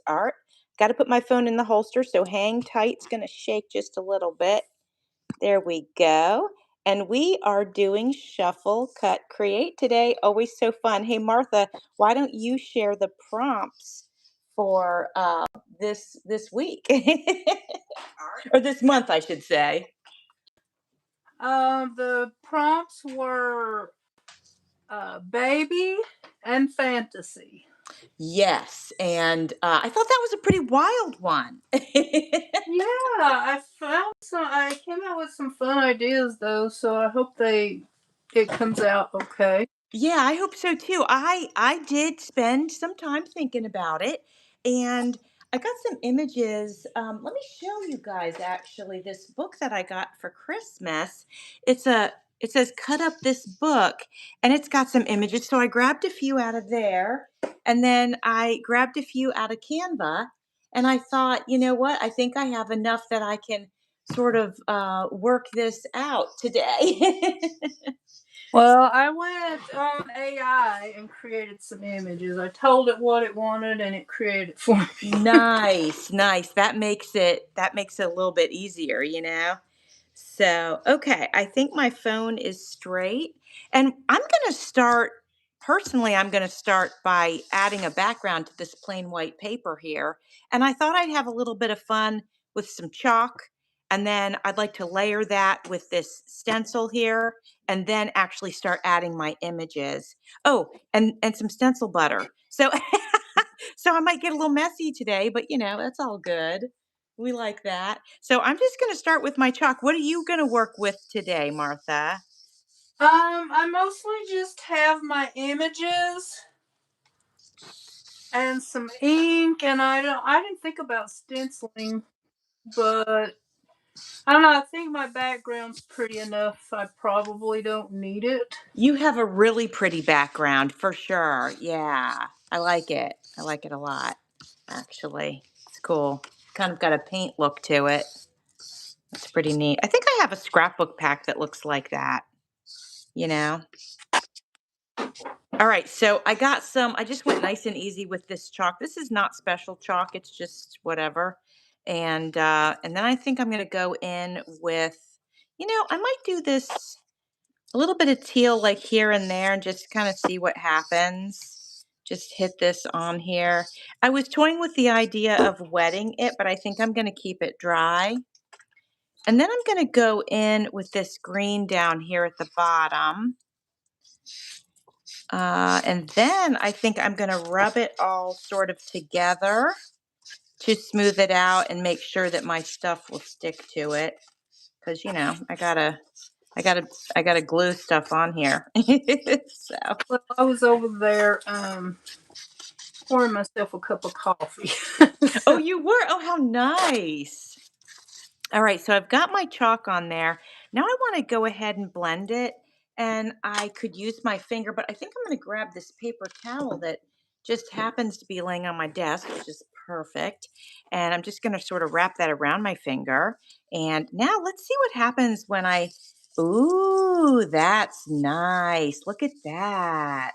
art. Got to put my phone in the holster, so hang tight. It's going to shake just a little bit. There we go. And we are doing Shuffle, Cut, Create today. Always so fun. Hey, Martha, why don't you share the prompts for this week or this month, I should say? The prompts were baby and fantasy. Yes, and I thought that was a pretty wild one. Yeah, I came out with some fun ideas though, so I hope it comes out okay. Yeah, I hope so too. I did spend some time thinking about it, and I got some images. Let me show you guys actually this book that I got for Christmas. It's a it says cut up this book, and it's got some images. So I grabbed a few out of there, and then I grabbed a few out of Canva, and I thought, you know what? I think I have enough that I can sort of work this out today. Well, I went on AI and created some images. I told it what it wanted and it created it for me. Nice, nice. That makes it a little bit easier, you know? So, okay, I think my phone is straight. And I'm going to start by adding a background to this plain white paper here. And I thought I'd have a little bit of fun with some chalk. And then I'd like to layer that with this stencil here and then actually start adding my images. Oh, and some stencil butter. So so I might get a little messy today, but that's all good. We like that. So I'm just going to start with my chalk. What are you going to work with today, Martha? I mostly just have my images and some ink, and I didn't think about stenciling, but I don't know. I think my background's pretty enough. I probably don't need it. You have a really pretty background for sure. Yeah, I like it. I like it a lot, actually. It's cool. Kind of got a paint look to it. It's pretty neat. I think I have a scrapbook pack that looks like that, you know? All right, so I just went nice and easy with this chalk. This is not special chalk, it's just whatever. And then I think I'm gonna go in with, I might do this a little bit of teal like here and there and just kind of see what happens. Just hit this on here. I was toying with the idea of wetting it, but I think I'm gonna keep it dry. And then I'm gonna go in with this green down here at the bottom. And then I think I'm going to rub it all sort of together to smooth it out and make sure that my stuff will stick to it. Because I gotta glue stuff on here. So Well, I was over there pouring myself a cup of coffee. oh, you were? Oh, how nice. All right, so I've got my chalk on there. Now I want to go ahead and blend it. And I could use my finger, but I think I'm going to grab this paper towel that just happens to be laying on my desk, which is perfect. And I'm just going to sort of wrap that around my finger. And now let's see what happens when ooh, that's nice. Look at that.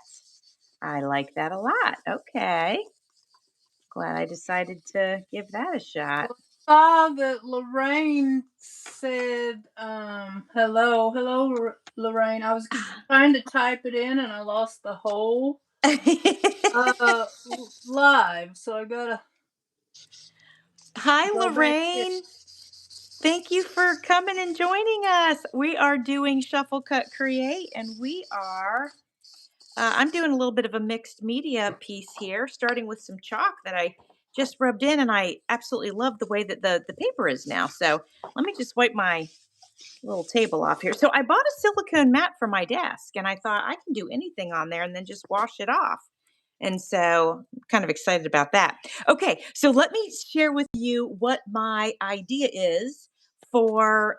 I like that a lot. Okay. Glad I decided to give that a shot. Saw that Lorraine said, hello, Lorraine. I was trying to type it in and I lost the whole live, so I gotta Hi, go back in. Lorraine. Thank you for coming and joining us. We are doing Shuffle, Cut, Create, and I'm doing a little bit of a mixed media piece here, starting with some chalk that I just rubbed in, and I absolutely love the way that the paper is now. So let me just wipe my little table off here. So I bought a silicone mat for my desk, and I thought I can do anything on there and then just wash it off. And so I'm kind of excited about that. Okay, so let me share with you what my idea is for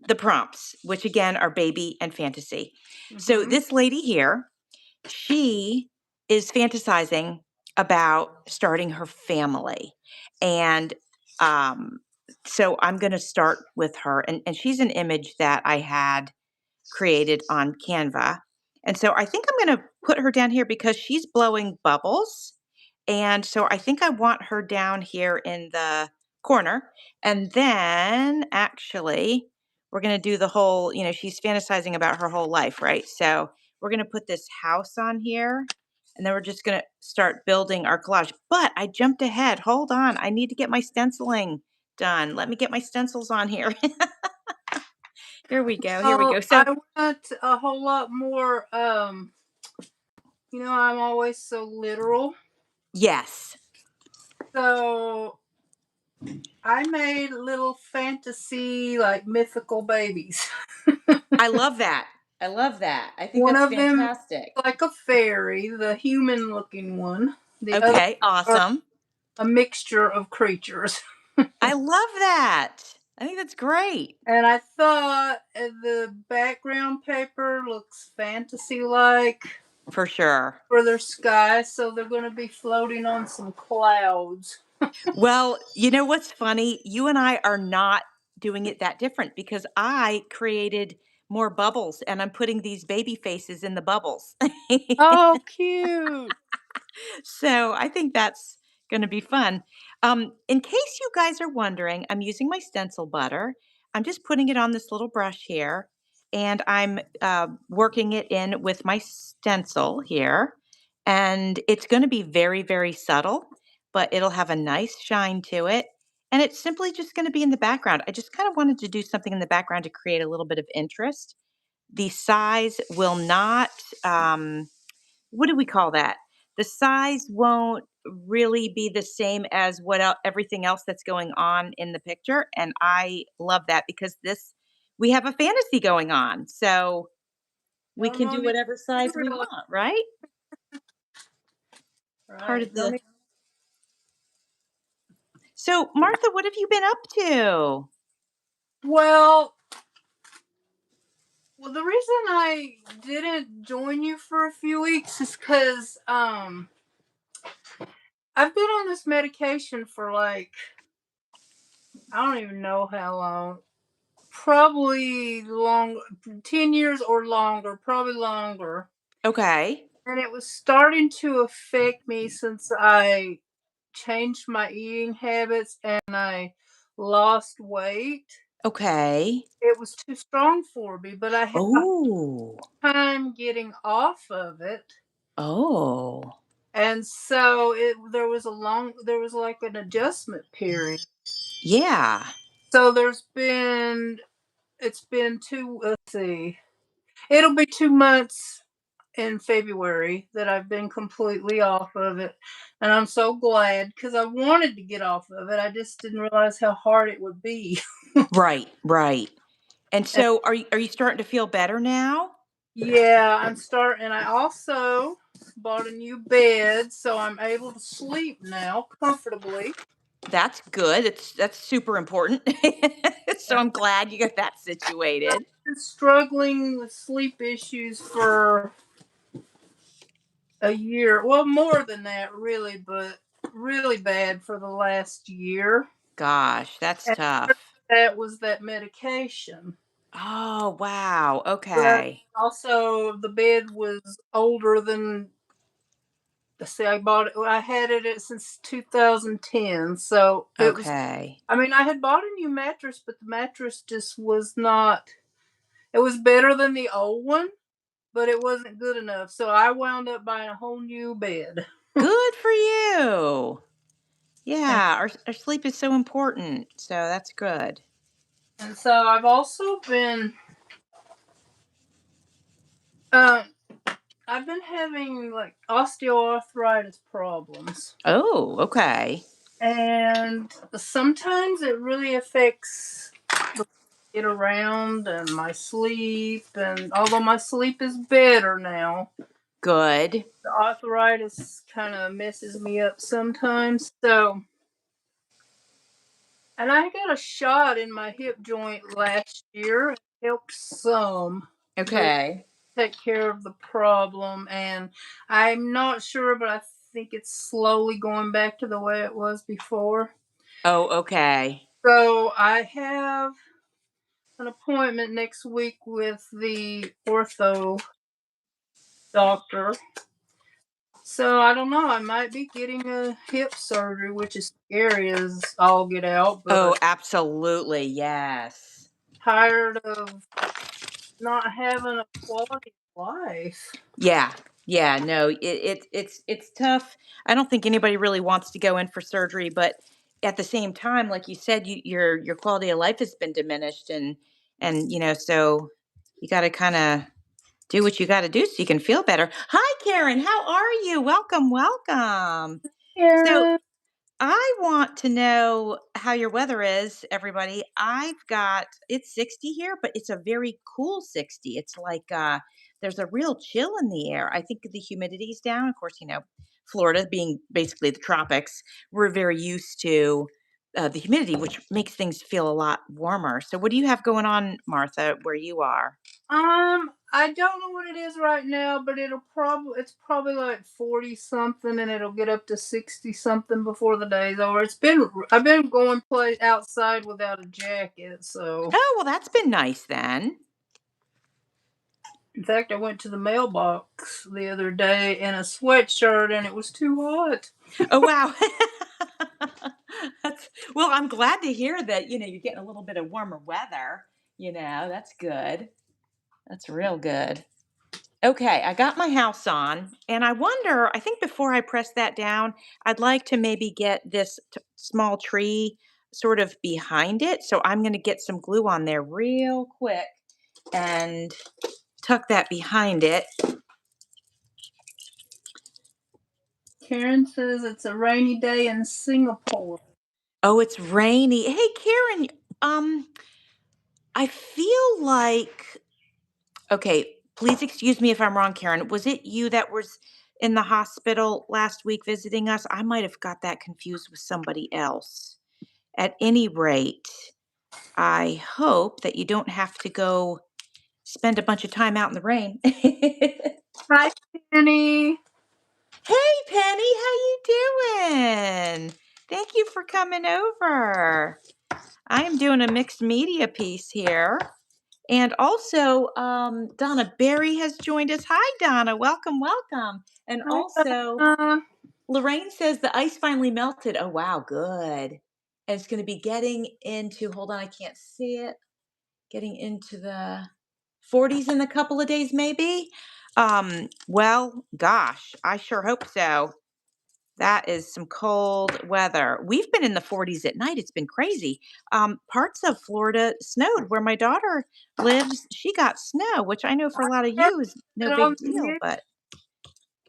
the prompts, which again are baby and fantasy. So Mhm. this lady here, she is fantasizing about starting her family. And so I'm going to start with her. And she's an image that I had created on Canva. And so I think I'm going to put her down here because she's blowing bubbles. And so I think I want her down here in the corner. And then actually, we're going to do the whole, she's fantasizing about her whole life, right? So we're going to put this house on here and then we're just going to start building our collage. But I jumped ahead. Hold on. I need to get my stenciling done. Let me get my stencils on here. Here we go. Here we Oh, go. So, I want a whole lot more. I'm always so literal. yes, So I made little fantasy, like mythical babies. I love that. I love that. I think One that's of them is fantastic. like a fairy, the human looking one. The other Okay, are awesome. a mixture of creatures. I love that. I think that's great. And I thought the background paper looks fantasy like For sure. for their sky, so they're going to be floating on some clouds. Well, you know what's funny? You and I are not doing it that different because I created more bubbles and I'm putting these baby faces in the bubbles. Oh, cute. So I think that's going to be fun. In case you guys are wondering, I'm using my stencil butter. I'm just putting it on this little brush here, and I'm working it in with my stencil here. And it's going to be very, very subtle, but it'll have a nice shine to it. And it's simply just going to be in the background. I just kind of wanted to do something in the background to create a little bit of interest. The size will not. What do we call that? The size won't really be the same as everything else that's going on in the picture, and I love that because we have a fantasy going on, so we No, can no do need whatever to size we realize. want, right? Part Right. of No the need. So, Martha, what have you been up to? Well, the reason I didn't join you for a few weeks is because I've been on this medication for like I don't even know how long. Probably long 10 years or longer, probably longer. Okay. And it was starting to affect me since I changed my eating habits and I lost weight. Okay. It was too strong for me, but I had a Oh. time getting off of it. Oh. And so there was like an adjustment period. Yeah. So it's been let's see, it'll be 2 months in February that I've been completely off of it. And I'm so glad because I wanted to get off of it. I just didn't realize how hard it would be. Right, right. And so are you starting to feel better now? Yeah, and I also bought a new bed so I'm able to sleep now comfortably. That's good. That's super important. So I'm glad you got that situated. I've been struggling with sleep issues for a year. Well, more than that, really, but really bad for the last year. Gosh, that's And part of tough. that was that medication. Oh, wow. But Okay. also, the bed was older than. Let's see, I had it since 2010. So it was. Okay. I mean, I had bought a new mattress, but the mattress just was not. It was better than the old one, but it wasn't good enough. So I wound up buying a whole new bed. Good for you. And, Yeah, our sleep is so important. So that's good. and so I've also been. Um, I've been having like osteoarthritis problems. Oh, okay. And sometimes it really affects the get around and my sleep. And although my sleep is better now, Good. the arthritis kind of messes me up sometimes. So, and I got a shot in my hip joint last year. It helped some, but it Okay. didn't take care of the problem. And I'm not sure, but I think it's slowly going back to the way it was before. Oh, okay. So I have an appointment next week with the ortho doctor So I don't know. I might be getting a hip surgery, which is scary as all get out, Oh, but absolutely. Yes. tired of not having a quality of life. Yeah. Yeah. No, it's tough. I don't think anybody really wants to go in for surgery, but at the same time, like you said, your quality of life has been diminished, and so you got to kind of do what you got to do so you can feel better. Hi, Karen. How are you? Welcome, welcome. So Yeah. I want to know how your weather is, everybody. It's 60 here, but it's a very cool 60. It's like there's a real chill in the air. I think the humidity's down. Of course, Florida being basically the tropics, we're very used to the humidity, which makes things feel a lot warmer. So, what do you have going on, Martha, where you are? I don't know what it is right now, but it's probably like 40 something, and it'll get up to 60 something before the day's over. I've been going play outside without a jacket, so Oh, well, that's been nice then. in fact I went to the mailbox the other day in a sweatshirt and it was too hot. Oh, wow. Well, I'm glad to hear that, you're getting a little bit of warmer weather. That's good. That's real good. Okay, I got my house on, and I think before I press that down, I'd like to maybe get this small tree sort of behind it. So I'm going to get some glue on there real quick and tuck that behind it. Karen says it's a rainy day in Singapore. Oh, it's rainy. Hey, Karen, um, I feel like okay, please excuse me if I'm wrong, Karen. Was it you that was in the hospital last week visiting us? I might have got that confused with somebody else. At any rate, I hope that you don't have to go spend a bunch of time out in the rain. Hey, Hi, Penny. Penny, how you doing? Thank you for coming over. I am doing a mixed media piece here. And also, Donna Berry has joined us. Hi, Donna. Welcome, welcome. And Hi, also, Donna. Lorraine says the ice finally melted. Oh, wow, good. And it's going to be getting into, hold on, I can't see it, getting into the 40s in a couple of days, maybe. Well, gosh, I sure hope so. That is some cold weather. We've been in the 40s at night. It's been crazy. Parts of Florida snowed. Where my daughter lives, she got snow, which I know for a lot of Heard you is no that on big the deal. news. But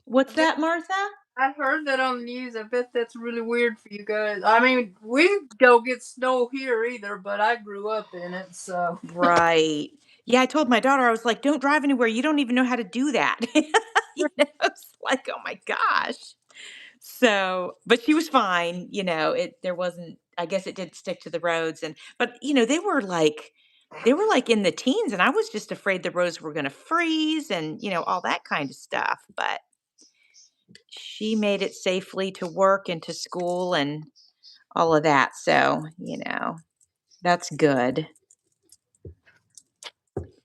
what's I that, Martha? I heard that on the news. I bet that's really weird for you guys. I mean, we don't get snow here either, but I grew up in it, so. Right. Yeah, I told my daughter, I was like, don't drive anywhere. You don't even know how to do that. It's like, oh my gosh. So, but she was fine, there wasn't, I guess it did stick to the roads but they were like in the teens and I was just afraid the roads were going to freeze and, all that kind of stuff. But she made it safely to work and to school and all of that. So, that's good.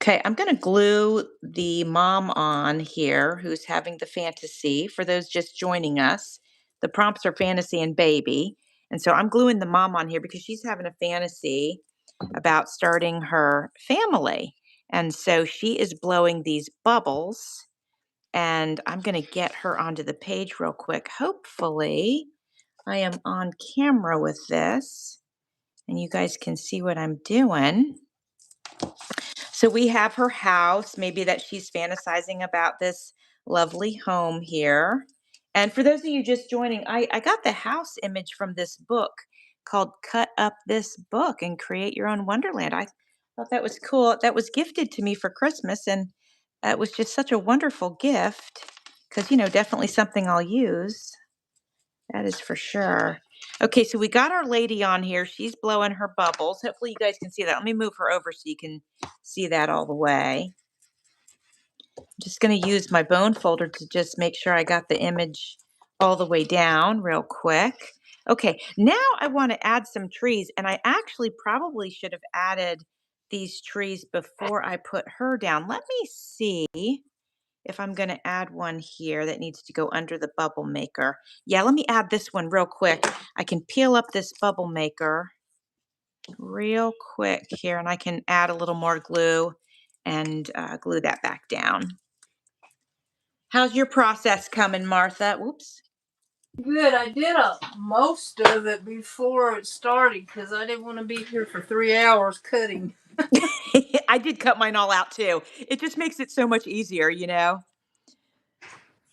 Okay, I'm going to glue the mom on here who's having the fantasy. For those just joining us, the prompts are fantasy and baby. And so I'm gluing the mom on here because she's having a fantasy about starting her family. And so she is blowing these bubbles, and I'm going to get her onto the page real quick. Hopefully, I am on camera with this and you guys can see what I'm doing. So we have her house, maybe that she's fantasizing about this lovely home here. And for those of you just joining, I got the house image from this book called Cut Up This Book and Create Your Own Wonderland. I thought that was cool. That was gifted to me for Christmas, and it was just such a wonderful gift because, definitely something I'll use. That is for sure. Okay, so we got our lady on here. She's blowing her bubbles. Hopefully you guys can see that. Let me move her over so you can see that all the way. I'm just going to use my bone folder to just make sure I got the image all the way down real quick. Okay, now I want to add some trees, and I actually probably should have added these trees before I put her down. Let me see if I'm going to add one here that needs to go under the bubble maker. Yeah, let me add this one real quick. I can peel up this bubble maker real quick here, and I can add a little more glue and glue that back down. How's your process coming, Martha? Whoops. Good. I did most of it before it started because I didn't want to be here for 3 hours cutting. I did cut mine all out too. It just makes it so much easier,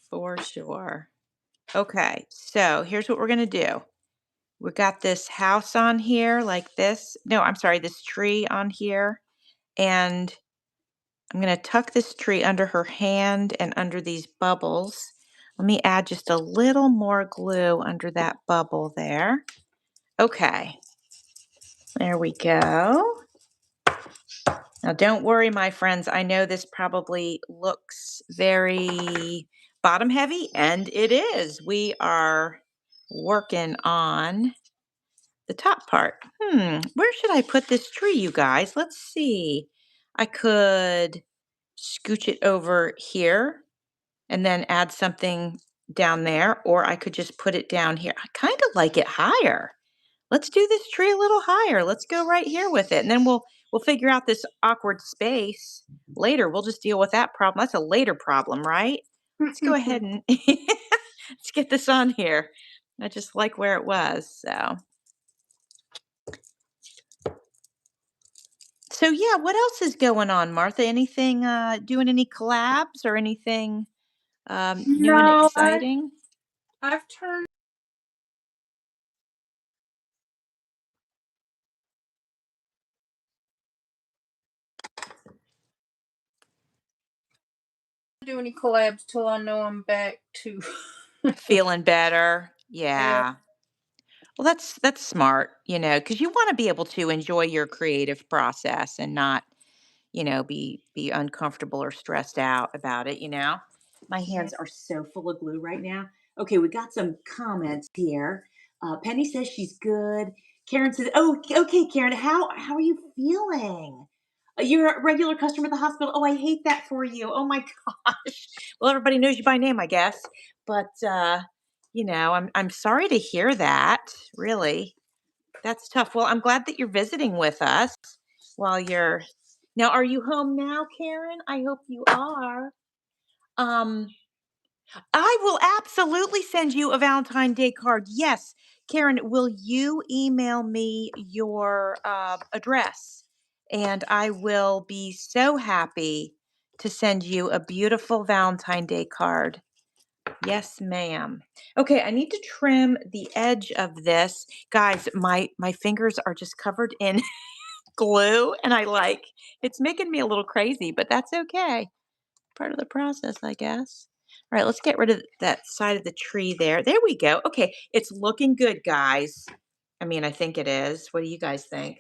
for sure. Okay, so here's what we're going to do. We got this house on here like this. No, I'm sorry, this tree on here. And I'm going to tuck this tree under her hand and under these bubbles. Let me add just a little more glue under that bubble there. Okay, there we go. Now, don't worry, my friends. I know this probably looks very bottom heavy, and it is. We are working on the top part. Where should I put this tree, you guys? Let's see. I could scooch it over here and then add something down there, or I could just put it down here. I kind of like it higher. Let's do this tree a little higher. Let's go right here with it. And then we'll figure out this awkward space later. We'll just deal with that problem. That's a later problem, right? Let's go ahead and let's get this on here. I just like where it was. So yeah, what else is going on, Martha? Anything doing any collabs or anything new and No, exciting? I've turned to do any collabs till I know I'm back to. Feeling better? Yeah. Yeah. Well, that's smart, because you want to be able to enjoy your creative process and not, be uncomfortable or stressed out about it. My Yeah. hands are so full of glue right now. Okay, we got some comments here. Penny says she's good. Karen says, "Oh, okay, Karen. How are you feeling? You're a regular customer at the hospital. Oh, I hate that for you. Oh my gosh. Well, everybody knows you by name, I guess. But I'm sorry to hear that. Really, that's tough. Well, I'm glad that you're visiting with us while you're now. Are you home now, Karen? I hope you are. Um, I will absolutely send you a Valentine Day card. Yes, Karen, will you email me your address? And I will be so happy to send you a beautiful Valentine Day card. Yes, ma'am. Okay, I need to trim the edge of this. Guys, my fingers are just covered in glue and it's making me a little crazy, but that's okay. Part of the process, I guess. All right, let's get rid of that side of the tree there. There we go. Okay, it's looking good, guys. I mean, I think it is. What do you guys think?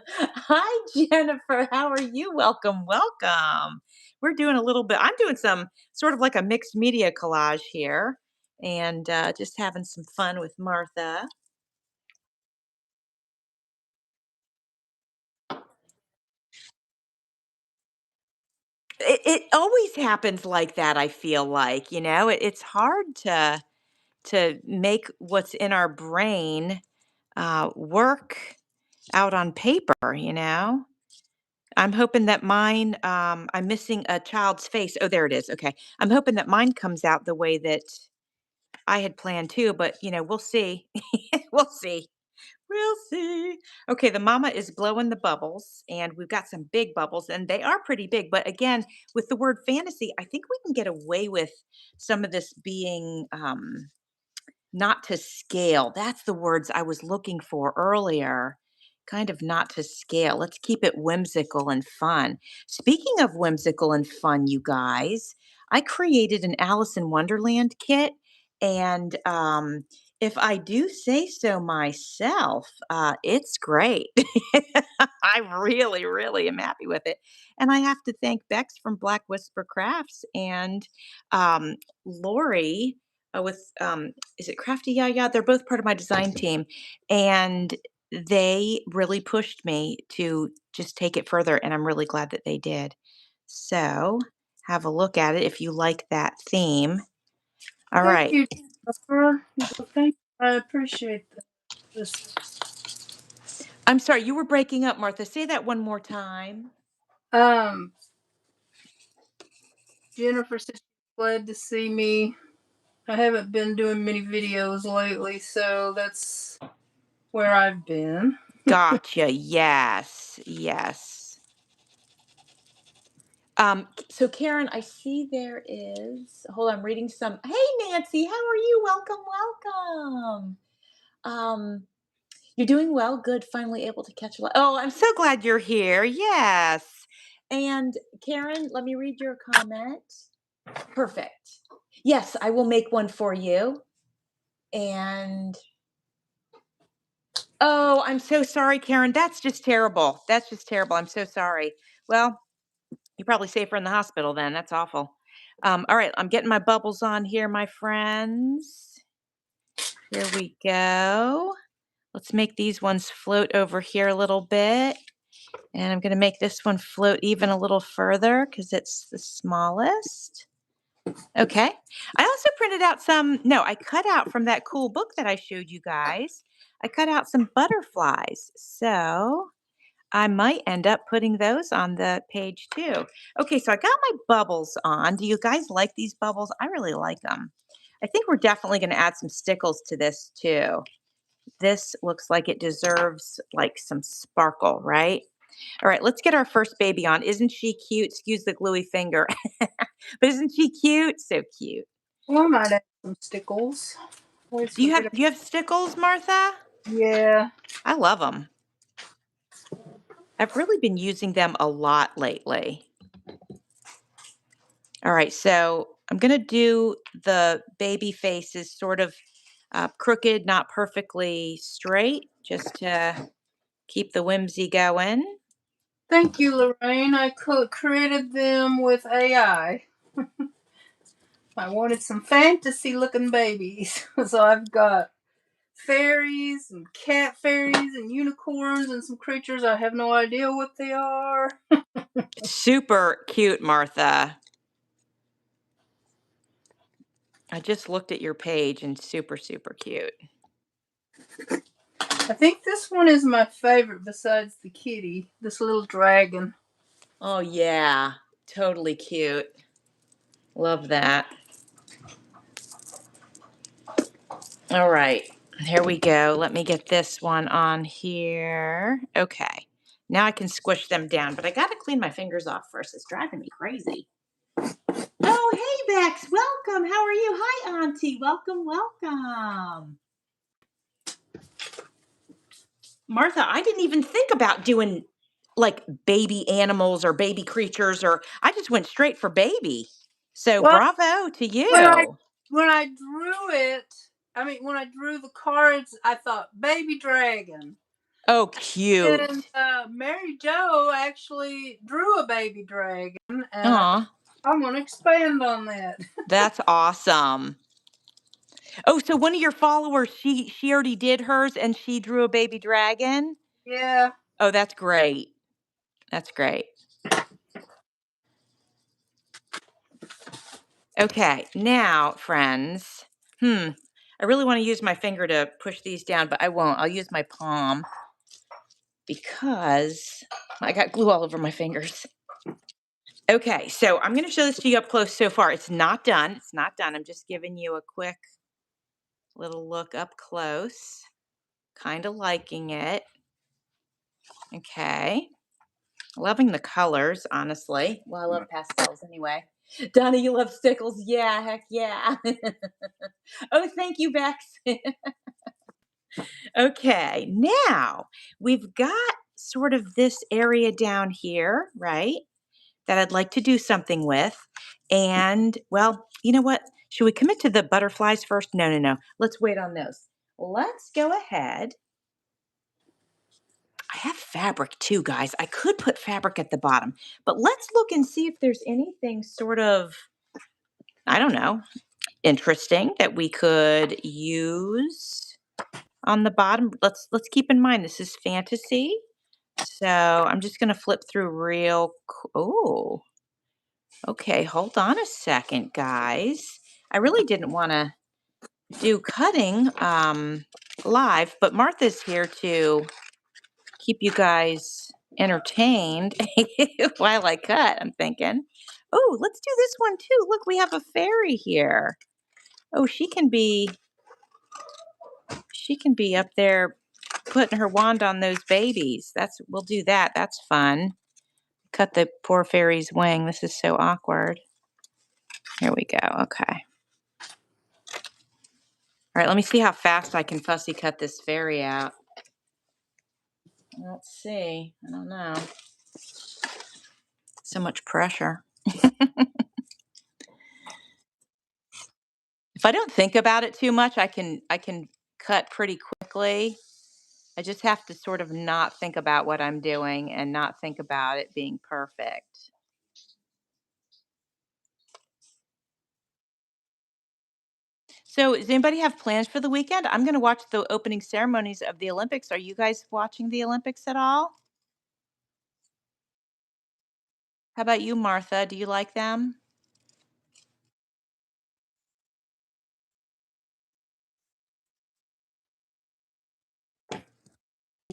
Hi, Jennifer. How are you? Welcome, welcome. We're doing a little bit, I'm doing some sort of like a mixed media collage here and just having some fun with Martha. It always happens like that, I feel like, it's hard to make what's in our brain work out on paper. I'm hoping that mine, I'm missing a child's face. Oh, there it is. Okay. I'm hoping that mine comes out the way that I had planned too, but we'll see. We'll see. We'll see. Okay, the mama is blowing the bubbles, and we've got some big bubbles, and they are pretty big. But again, with the word fantasy, I think we can get away with some of this being not to scale. That's the words I was looking for earlier. Kind of not to scale. Let's keep it whimsical and fun. Speaking of whimsical and fun, you guys, I created an Alice in Wonderland kit. And if I do say so myself, it's great. I really, really am happy with it. And I have to thank Bex from Black Whisper Crafts and Lori with is it Crafty Yaya? They're both part of my design team, and they really pushed me to just take it further, and I'm really glad that they did. So, have a look at it if you like that theme. All Thank right. you, Jennifer. Well, thank you. I appreciate this. I'm sorry, you were breaking up, Martha. Say that one more time. Um, Jennifer said she's glad to see me. I haven't been doing many videos lately, so that's where I've been. Gotcha. Yes. Yes. So Karen, I see there is, hold on, I'm reading some. Hey Nancy, how are you? Welcome, welcome. Um, you're doing well. Good. Finally able to catch a. Oh, I'm so glad you're here. Yes. And Karen, let me read your comment. Perfect. Yes, I will make one for you. And oh, I'm so sorry, Karen. That's just terrible. That's just terrible. I'm so sorry. Well, you're probably safer in the hospital then. That's awful. All right, I'm getting my bubbles on here, my friends. Here we go. Let's make these ones float over here a little bit. And I'm going to make this one float even a little further because it's the smallest. Okay. I also printed out some, no, I cut out from that cool book that I showed you guys. I cut out some butterflies. So I might end up putting those on the page too. Okay, so I got my bubbles on. Do you guys like these bubbles? I really like them. I think we're definitely going to add some stickles to this too. This looks like it deserves like some sparkle, right? All right, let's get our first baby on. Isn't she cute? Excuse the gluey finger. But isn't she cute? So cute. Well, I might add some stickles. Always Do you forget. have stickles, Martha? Yeah. I love them. I've really been using them a lot lately. All right, so I'm going to do the baby faces sort of crooked, not perfectly straight, just to keep the whimsy going. Thank you, Lorraine. I created them with AI. I wanted some fantasy looking babies. So I've got fairies and cat fairies and unicorns and some creatures I have no idea what they are. Super cute, Martha. I just looked at your page and super, super cute. I think this one is my favorite besides the kitty, this little dragon. Oh, yeah. Totally cute. Love that. All right. Here we go. Let me get this one on here. Okay. Now I can squish them down, but I got to clean my fingers off first. It's driving me crazy. Oh, hey, Bex. Welcome. How are you? Hi, Auntie. Welcome, welcome. Martha, I didn't even think about doing like baby animals or baby creatures, or I just went straight for baby. So Well, bravo to when I you. when I drew it, I mean when I drew the cards, I thought baby dragon. Oh, And cute. Mary Jo actually drew a baby dragon, and Aw, I'm going to expand on that. that's awesome. Oh, so one of your followers, she already did hers and she drew a baby dragon? Yeah. Oh, that's great. That's great. Okay, now, friends. I really want to use my finger to push these down, but I won't. I'll use my palm because I got glue all over my fingers. Okay, so I'm going to show this to you up close so far. It's not done. It's not done. I'm just giving you a quick little look up close. Kind of liking it. Okay. Loving the colors, honestly. Well, I love pastels anyway. Donna, you love stickles? Yeah, heck yeah. Oh, thank you, Bex. Okay, now we've got sort of this area down here, right? That I'd like to do something with. And, well, you know what? Should we commit to the butterflies first? No, no, no. Let's wait on those. Let's go ahead. I have fabric too, guys. I could put fabric at the bottom, but let's look and see if there's anything sort of, I don't know, interesting that we could use on the bottom. Let's keep in mind this is fantasy. So I'm just going to flip through real. Oh, Okay, hold on a second, guys. I really didn't want to do cutting live, but Martha's here to keep you guys entertained while I cut, I'm thinking. Oh, let's do this one too. Look, we have a fairy here. Oh, she can be up there putting her wand on those babies. We'll do that. That's fun. Cut the poor fairy's wing. This is so awkward. Here we go. Okay. All right, let me see how fast I can fussy cut this fairy out. Let's see. I don't know. So much pressure. If I don't think about it too much, I can cut pretty quickly. I just have to sort of not think about what I'm doing and not think about it being perfect. So, does anybody have plans for the weekend? I'm going to watch the opening ceremonies of the Olympics. Are you guys watching the Olympics at all? How about you, Martha? Do you like them?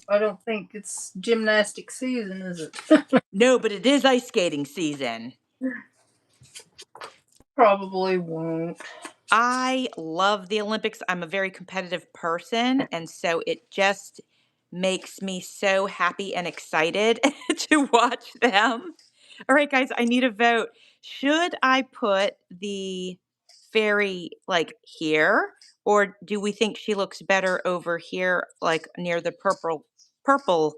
I don't think it's gymnastic season, is it? No, but it is ice skating season. Probably won't. I love the Olympics. I'm a very competitive person, and so it just makes me so happy and excited to watch them. All right, guys, I need a vote. Should I put the fairy like here, or do we think she looks better over here, like near the purple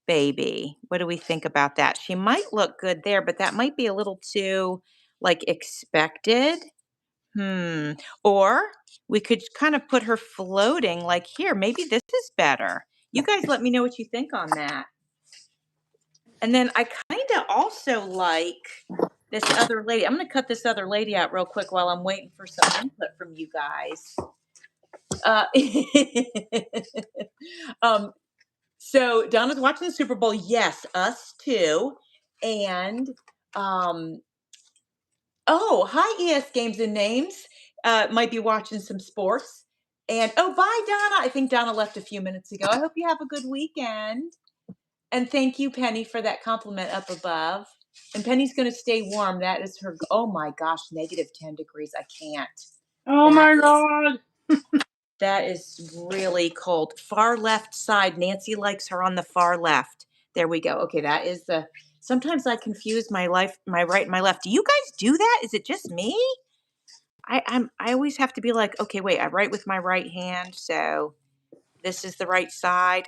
baby? What do we think about that? She might look good there, but that might be a little too like expected. Or we could kind of put her floating like here. Maybe this is better. You guys let me know what you think on that. And then I kind of also like this other lady. I'm going to cut this other lady out real quick while I'm waiting for some input from you guys. Uh, um, so Donna's watching the Super Bowl. Yes, us too. And oh, hi, ES Games and Names. Might be watching some sports. And oh, bye, Donna. I think Donna left a few minutes ago. I hope you have a good weekend. And thank you, Penny, for that compliment up above. And Penny's going to stay warm. That is her. Oh my gosh, -10 degrees. I can't. Oh That my is God. that is really cold. Far left side. Nancy likes her on the far left. There we go. Okay, that is the. Sometimes I confuse my right, and my left. Do you guys do that? Is it just me? I always have to be like, okay, wait, I write with my right hand, so this is the right side.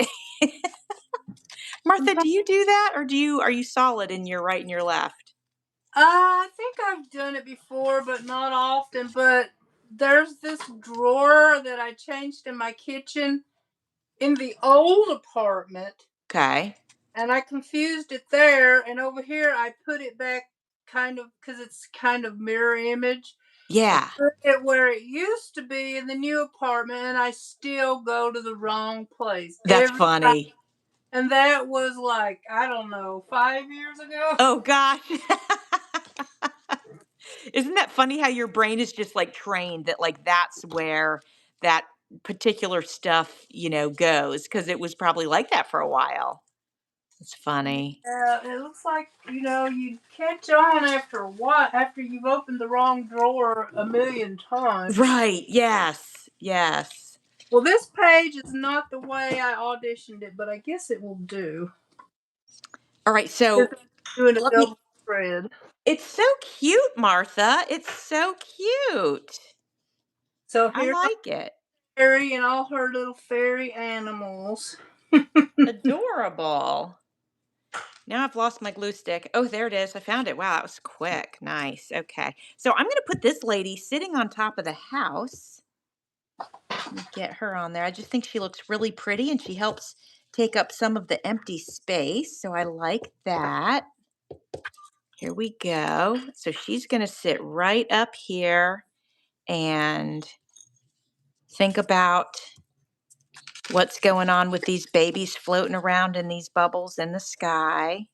Martha, do you do that, or are you solid in your right and your left? I think I've done it before, but not often. But there's this drawer that I changed in my kitchen in the old apartment, Okay. and I confused it there. And over here, I put it back kind of because it's kind of mirror image. I Yeah, put it where it used to be in the new apartment, and I still go to the wrong place that's every time. funny. And that was like, I don't know, 5 years ago. Oh gosh. Isn't that funny how your brain is just like trained that like that's where that particular stuff, goes because it was probably like that for a while. It's funny. Yeah, it looks like you catch on after what after you've opened the wrong drawer a million times. Right. Yes. Yes. Well, this page is not the way I auditioned it, but I guess it will do. All right. Because So I'm doing a let me double spread. It's so cute, Martha. It's so cute. So I here's my like it. fairy and all her little fairy animals. Adorable. Now I've lost my glue stick. Oh, there it is. I found it. Wow, that was quick. Nice. Okay. So I'm going to put this lady sitting on top of the house. Let me get her on there. I just think she looks really pretty and she helps take up some of the empty space. So I like that. Here we go. So she's going to sit right up here and think about what's going on with these babies floating around in these bubbles in the sky.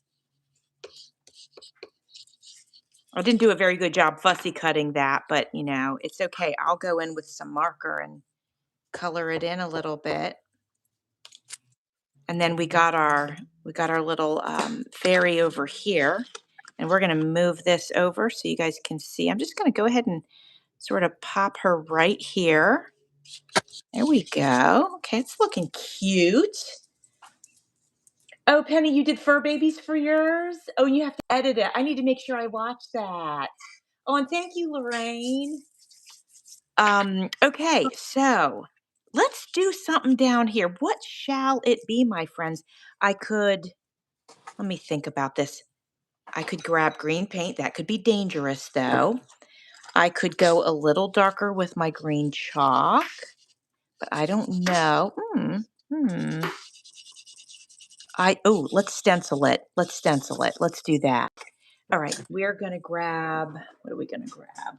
I didn't do a very good job fussy cutting that, but you know, it's okay. I'll go in with some marker and color it in a little bit. And then we got our little fairy over here, and we're gonna move this over so you guys can see. I'm just gonna go ahead and sort of pop her right here. There we go. Okay, it's looking cute. Oh, Penny, you did fur babies for yours? Oh, you have to edit it. I need to make sure I watch that. Oh, and thank you, Lorraine. Okay, so let's do something down here. What shall it be, my friends? I could, let me think about this. I could grab green paint. That could be dangerous, though. I could go a little darker with my green chalk, but I don't know. Hmm. Let's stencil it. Let's stencil it. Let's do that. All right, we're gonna grab, what are we gonna grab?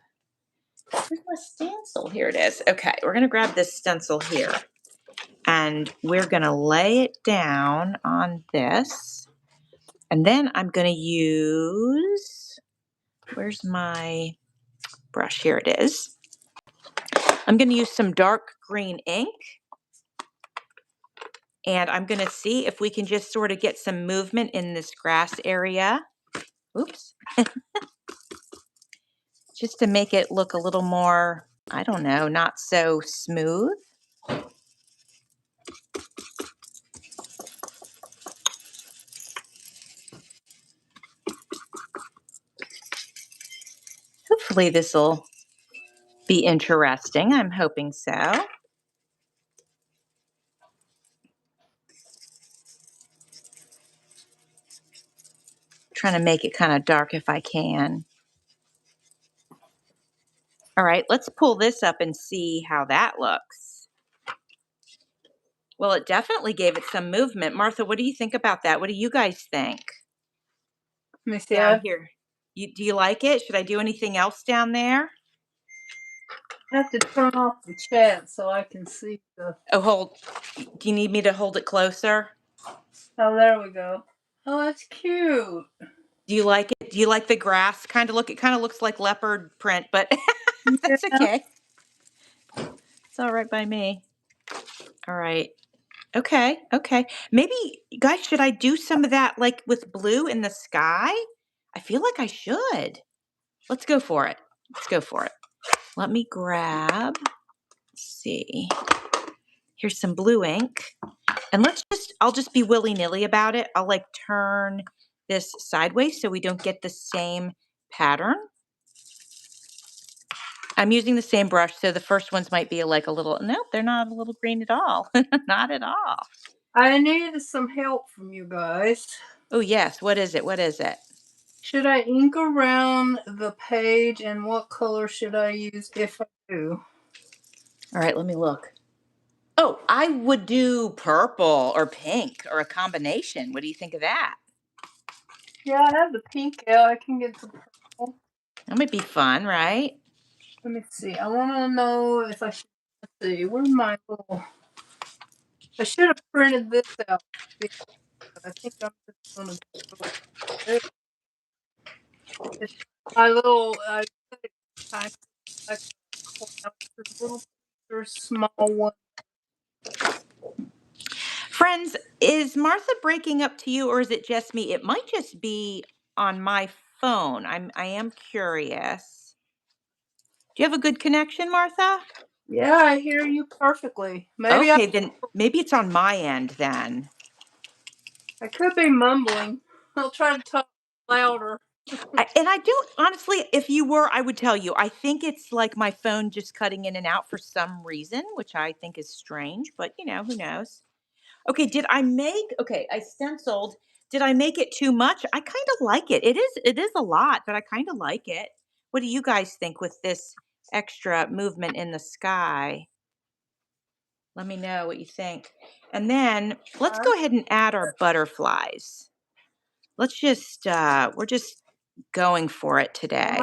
Where's my stencil? Here it is. Okay, we're gonna grab this stencil here and we're gonna lay it down on this. And then I'm gonna use, where's my brush? Here it is. I'm gonna use some dark green ink and I'm gonna see if we can just sort of get some movement in this grass area. Oops. Just to make it look a little more, I don't know, not so smooth. Hopefully this will be interesting. I'm hoping so. Trying to make it kind of dark if I can. All right, let's pull this up and see how that looks. Well, it definitely gave it some movement. Martha, what do you think about that? What do you guys think? Let me see. Down I here. Do you like it? Should I do anything else down there? have to turn off the chat so I can see the. Oh, hold. Do you need me to hold it closer? Oh, there we go. Oh, that's cute. Do you like it? Do you like the grass kind of look? It kind of looks like leopard print, but that's Yeah. okay. It's all right by me. All right. Okay. Okay. Maybe, guys, should I do some of that like with blue in the sky? I feel like I should. Let's go for it. Let's go for it. Let me grab, let's see. Here's some blue ink. And I'll just be willy-nilly about it. I'll like turn this sideways so we don't get the same pattern. I'm using the same brush, so the first ones might be like a little, nope, they're not a little green at all. Not at all. I needed some help from you guys. Oh, yes. What is it? What is it? Should I ink around the page and what color should I use if I do? All right, let me look. Oh, I would do purple or pink or a combination. What do you think of that? Yeah, I have the pink out. I can get the purple. That might be fun, right? Let me see. I want to know if I should. Let's see. Where's my little. I should have printed this out. But I think I'm just going to go with it. It's my little. I put it kind of like a little or small one. Friends, is Martha breaking up to you or is it just me? It might just be on my phone. I am curious. Do you have a good connection, Martha? Yeah, I hear you perfectly. Maybe Okay, then maybe it's on my end then. I could be mumbling. I'll try to talk louder. And I don't honestly, if you were, I would tell you. I think it's like my phone just cutting in and out for some reason, which I think is strange, but you know, who knows? Okay, okay, I stenciled. Did I make it too much? I kind of like it. It is a lot, but I kind of like it. What do you guys think with this extra movement in the sky? Let me know what you think. And then let's go ahead and add our butterflies. Let's just we're just going for it today.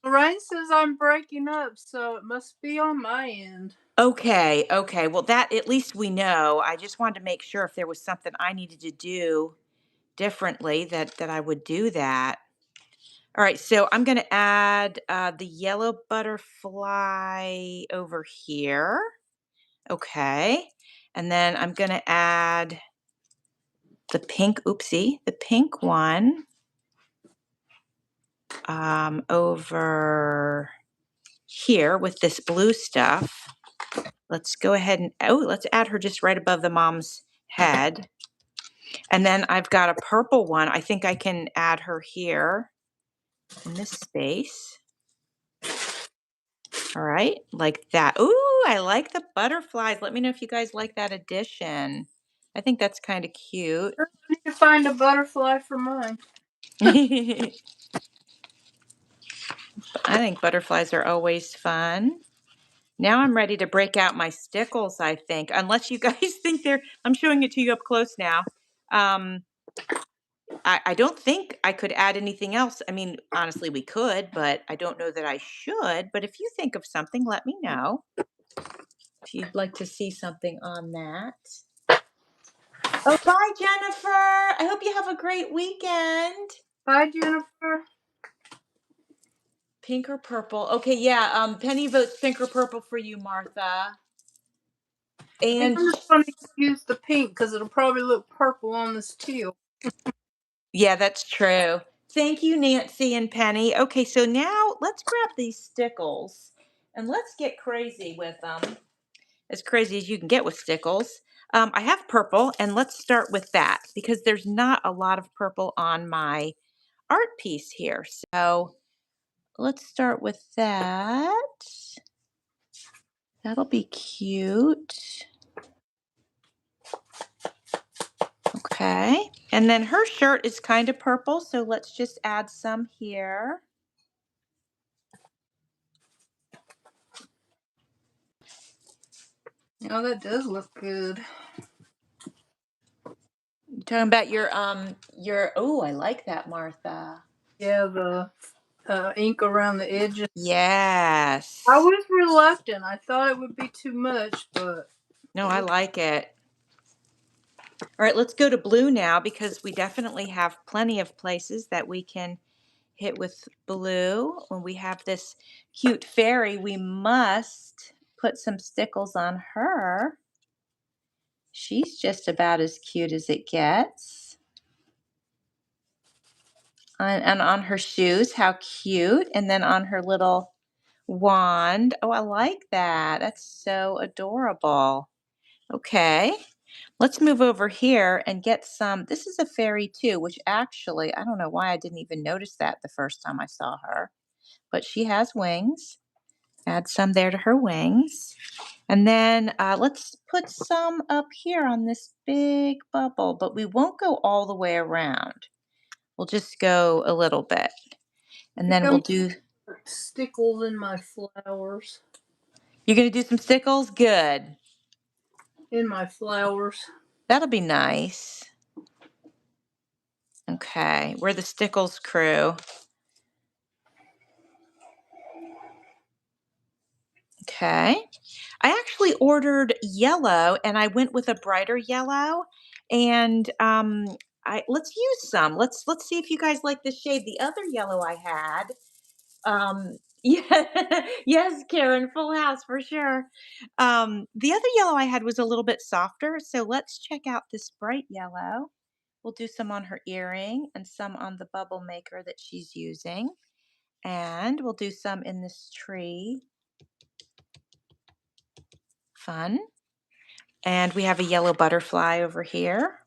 Lorraine says I'm breaking up, so it must be on my end. Okay, okay. Well, that at least we know. I just wanted to make sure if there was something I needed to do differently that I would do that. All right, so I'm going to add the yellow butterfly over here. Okay. And then I'm going to add the pink, oopsie, the pink one over here with this blue stuff. Let's go ahead and, let's add her just right above the mom's head. And then I've got a purple one. I think I can add her here in this space. All right, like that. Ooh, I like the butterflies. Let me know if you guys like that addition. I think that's kind of cute. I need to find a butterfly for mine. I think butterflies are always fun. Now I'm ready to break out my stickles, I think. Unless you guys think I'm showing it to you up close now. I don't think I could add anything else. I mean, honestly, we could, but I don't know that I should. But if you think of something, let me know. If you'd like to see something on that. Oh, bye, Jennifer. I hope you have a great weekend. Bye, Jennifer. Pink or purple? Okay, yeah. Penny votes pink or purple for you, Martha. And I'm just going to use the pink because it'll probably look purple on this teal. yeah, that's true. Thank you, Nancy and Penny. Okay, so now let's grab these stickles and let's get crazy with them. As crazy as you can get with stickles. I have purple, and let's start with that because there's not a lot of purple on my art piece here. So let's start with that. That'll be cute. Okay. And then her shirt is kind of purple, so let's just add some here. Oh, that does look good. You talking about oh, I like that, Martha. Yeah, the ink around the edges. Yes. I was reluctant. I thought it would be too much, but No, I like it. All right, let's go to blue now because we definitely have plenty of places that we can hit with blue. When we have this cute fairy, we must put some stickles on her. She's just about as cute as it gets. And on her shoes, how cute. And then on her little wand. Oh, I like that. That's so adorable. Okay. Let's move over here and get some. This is a fairy too, which actually, I don't know why I didn't even notice that the first time I saw her, but she has wings. Add some there to her wings. And then let's put some up here on this big bubble, but we won't go all the way around. We'll just go a little bit. And then we'll do. stickles in my flowers. You're going to do some stickles? Good. In my flowers. That'll be nice. Okay, we're the Stickles crew. Okay. I actually ordered yellow and I went with a brighter yellow. And let's use some. Let's see if you guys like this shade. The other yellow I had. Yeah, yes, Karen, full house for sure. The other yellow I had was a little bit softer. So let's check out this bright yellow. We'll do some on her earring and some on the bubble maker that she's using. And we'll do some in this tree. Fun. And we have a yellow butterfly over here.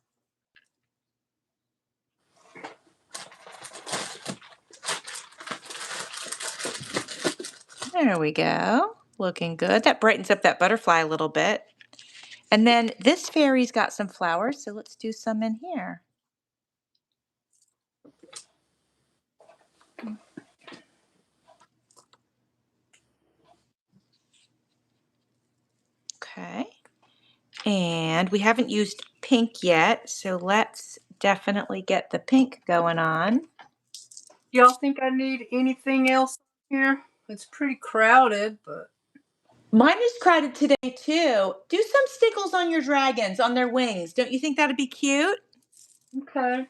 There we go. Looking good. That brightens up that butterfly a little bit. And then this fairy's got some flowers, so let's do some in here. Okay. And we haven't used pink yet, so let's definitely get the pink going on. Y'all think I need anything else here? It's pretty crowded, but Mine is crowded today too. Do some stickles on your dragons, on their wings. Don't you think that'd be cute? okay.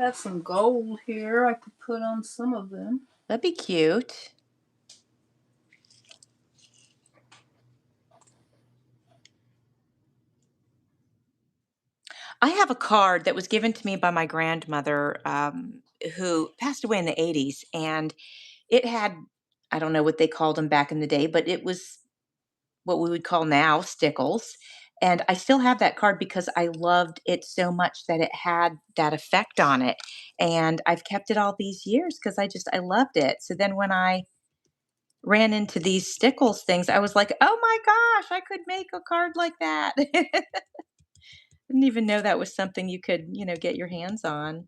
Have some gold here I could put on some of them. That'd be cute. I have a card that was given to me by my grandmother, who passed away in the 80s. And it had, I don't know what they called them back in the day, but it was what we would call now stickles. And I still have that card because I loved it so much that it had that effect on it. And I've kept it all these years because I loved it. So then when I ran into these stickles things, I was like, oh my gosh, I could make a card like that. Didn't even know that was something you could, get your hands on.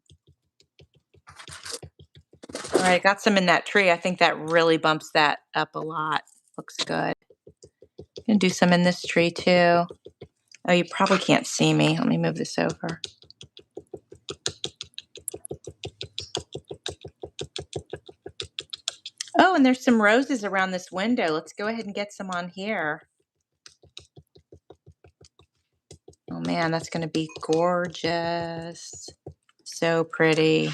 All right, I got some in that tree. I think that really bumps that up a lot. Looks good. Gonna do some in this tree too. Oh, you probably can't see me. Let me move this over. Oh, and there's some roses around this window. Let's go ahead and get some on here. Oh man, that's gonna be gorgeous. So pretty.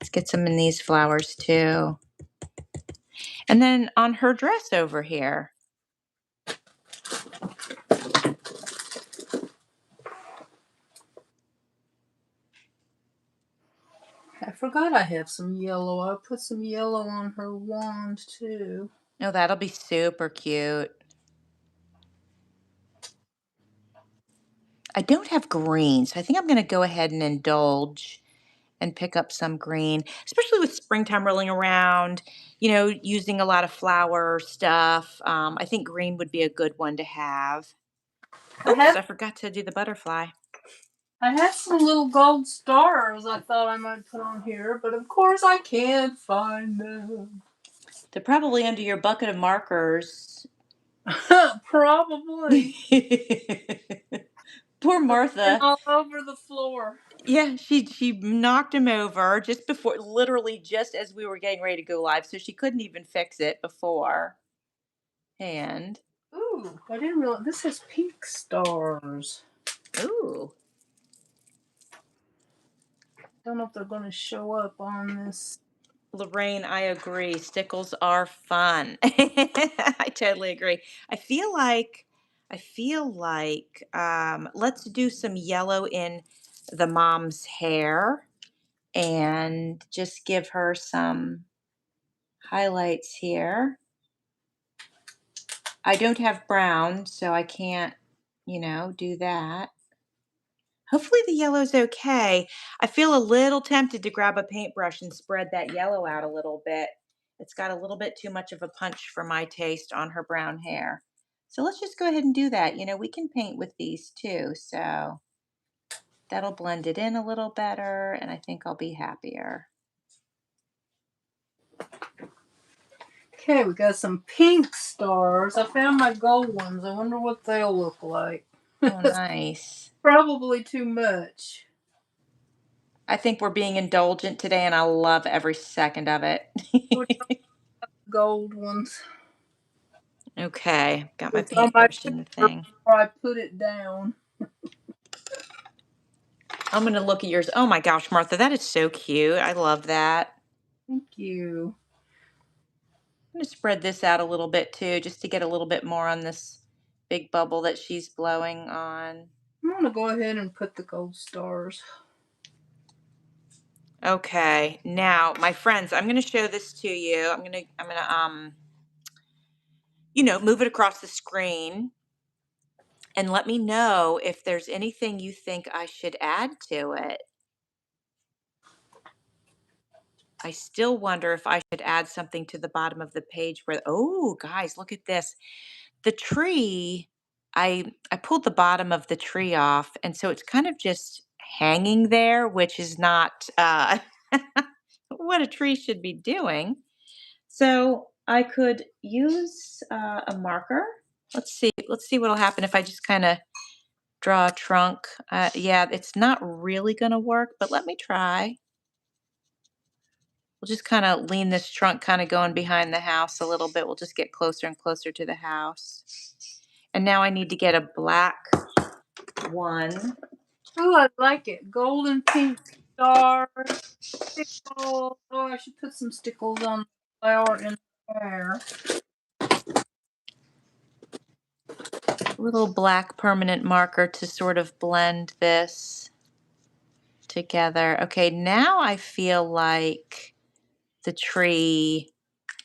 Let's get some in these flowers too. And then on her dress over here. I forgot I have some yellow. I'll put some yellow on her wand too. Oh, that'll be super cute. I don't have green, so I think I'm going to go ahead and indulge and pick up some green, especially with springtime rolling around, using a lot of flower stuff. I think green would be a good one to have. Oops, I forgot to do the butterfly. I had some little gold stars I thought I might put on here, but of course I can't find them. They're probably under your bucket of markers. Probably. Poor Martha. All over the floor. Yeah, she knocked him over just before, literally just as we were getting ready to go live, so she couldn't even fix it before. And Ooh, I didn't realize this has pink stars. ooh, Don't know if they're going to show up on this. Lorraine, I agree. Stickles are fun. I totally agree. I feel like let's do some yellow in the mom's hair and just give her some highlights here. I don't have brown, so I can't, do that. Hopefully the yellow's okay. I feel a little tempted to grab a paintbrush and spread that yellow out a little bit. It's got a little bit too much of a punch for my taste on her brown hair. So let's just go ahead and do that. We can paint with these too. So that'll blend it in a little better, and I think I'll be happier. Okay, we got some pink stars. I found my gold ones. I wonder what they'll look like. Oh, nice. Probably too much. I think we're being indulgent today, and I love every second of it. Gold ones. Okay, got my It's on my paintbrush in the thing. before I put it down. I'm going to look at yours. Oh my gosh, Martha, that is so cute. I love that. Thank you. I'm going to spread this out a little bit too, just to get a little bit more on this big bubble that she's blowing on. I'm going to go ahead and put the gold stars. Okay, now my friends, I'm going to show this to you. I'm going to move it across the screen and let me know if there's anything you think I should add to it. I still wonder if I should add something to the bottom of the page where, oh, guys, look at this. The tree, I pulled the bottom of the tree off, and so it's kind of just hanging there, which is not what a tree should be doing. So I could use a marker. Let's see what'll happen if I just kind of draw a trunk. Yeah, it's not really going to work, but let me try. We'll just kind of lean this trunk kind of going behind the house a little bit. We'll just get closer and closer to the house. And now I need to get a black one. Oh, I like it. Gold and pink. stars, stickles. Oh, I should put some stickles on the flower in the hair. Little black permanent marker to sort of blend this together. Okay, now I feel like the tree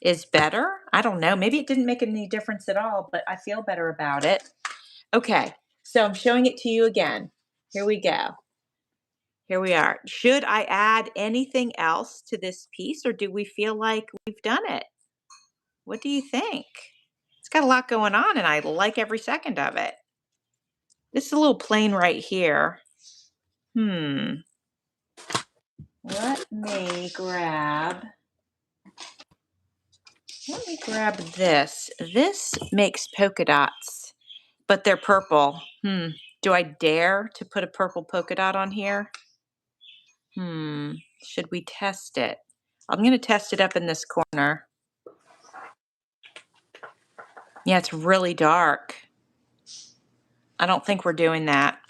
is better. I don't know. Maybe it didn't make any difference at all, but I feel better about it. Okay, so I'm showing it to you again. Here we go. Here we are. Should I add anything else to this piece, or do we feel like we've done it? What do you think? It's got a lot going on, and I like every second of it. This is a little plain right here. Let me grab this. This makes polka dots, but they're purple. Do I dare to put a purple polka dot on here? Should we test it? I'm going to test it up in this corner. Yeah, it's really dark. I don't think we're doing that.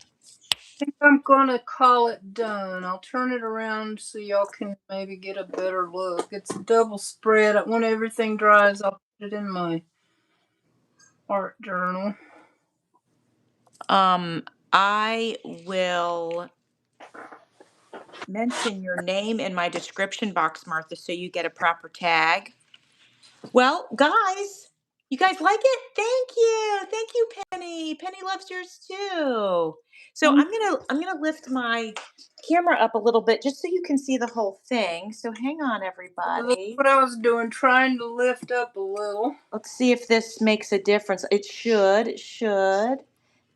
I think I'm gonna call it done. I'll turn it around so y'all can maybe get a better look. It's a double spread. When everything dries, I'll put it in my art journal. I will mention your name in my description box, Martha, so you get a proper tag. Well, guys, you guys like it? Thank you, Penny. Penny loves yours too. So I'm gonna lift my camera up a little bit just so you can see the whole thing. So hang on, That's everybody. what I was doing, trying to lift up a little. Let's see if this makes a difference. It should. It should.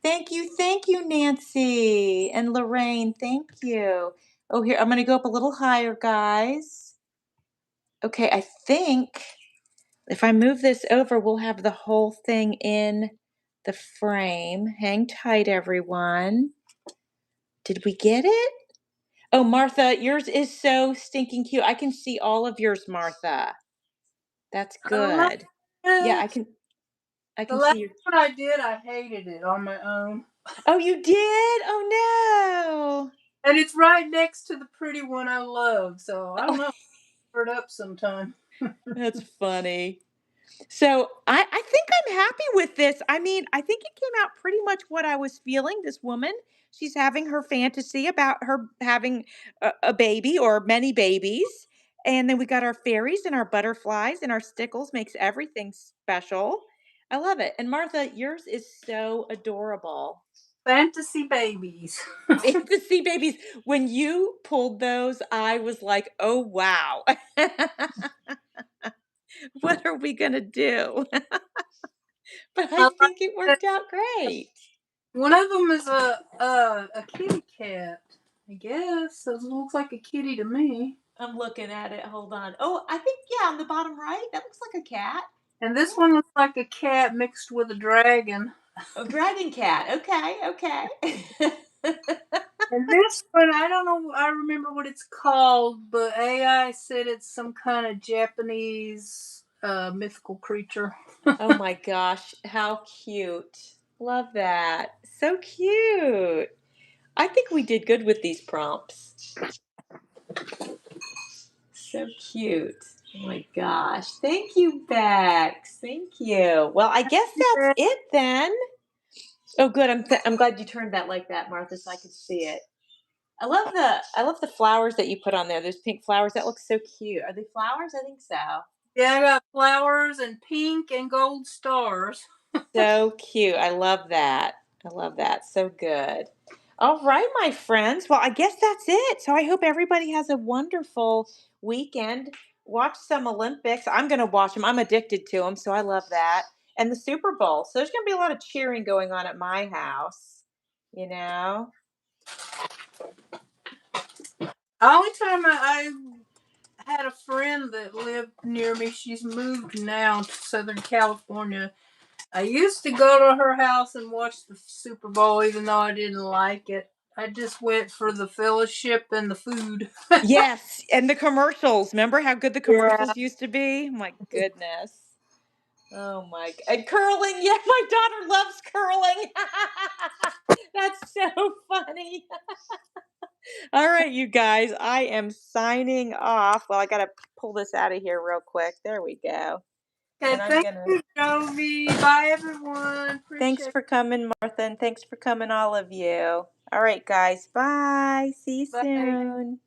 Thank you, Nancy and Lorraine. Thank you. Oh, here I'm gonna go up a little higher, guys. Okay, I think if I move this over, we'll have the whole thing in the frame. Hang tight, everyone. Did we get it? Oh, Martha, yours is so stinking cute. I can see all of yours, Martha. That's I love good. Yeah, I it. can The last see your. one I did, I hated it on my own. Oh, you did? Oh no. And it's right next to the pretty one I love, so I don't Oh, know. I'll it up sometime. that's funny. So I think I'm happy with this. I mean, I think it came out pretty much what I was feeling. This woman, she's having her fantasy about her having a baby or many babies. And then we got our fairies and our butterflies and our stickles makes everything special. I love it. And Martha, yours is so adorable. Fantasy babies. Fantasy babies. When you pulled those, I was like, oh, wow. What are we going to do? But I I like think it it. worked out great. One of them is a kitty cat. I guess so. It looks like a kitty to me. I'm looking at it. Hold on. Oh, I think, yeah, on the bottom right, that looks like a cat. And this one looks like a cat mixed with a dragon. Oh, dragon cat. Okay, okay. And this one, I don't know. I remember what it's called, but AI said it's some kind of Japanese mythical creature. Oh my gosh, how cute. Love that. So cute. I think we did good with these prompts. So cute. Oh my gosh. Thank you, Bex. Thank you. Well, I guess that's it then. Oh, good. I'm glad you turned that like that, Martha, so I could see it. I love the flowers that you put on there. Those pink flowers. That looks so cute. Are they flowers? I think so. Yeah, I got flowers and pink and gold stars. So cute. I love that. I love that. So good. All right, my friends. Well, I guess that's it. So I hope everybody has a wonderful weekend. Watch some Olympics. I'm going to watch them. I'm addicted to them, so I love that. And the Super Bowl. So there's going to be a lot of cheering going on at my house. You know? The only time I had a friend that lived near me. She's moved now to Southern California. I used to go to her house and watch the Super Bowl, even though I didn't like it. I just went for the fellowship and the food. Yes, and the commercials. Remember how good the Yeah. commercials used to be? My goodness. Oh my, and curling. Yeah, my daughter loves curling. That's so funny. All right, you guys, I am signing off. Well, I got to pull this out of here real quick. There we go. Okay, And I'm thank going to. you, Jovi. Bye, everyone. Thanks Appreciate for coming, Martha, and thanks for coming, all of you. All right, guys, bye. See you it. Bye. soon.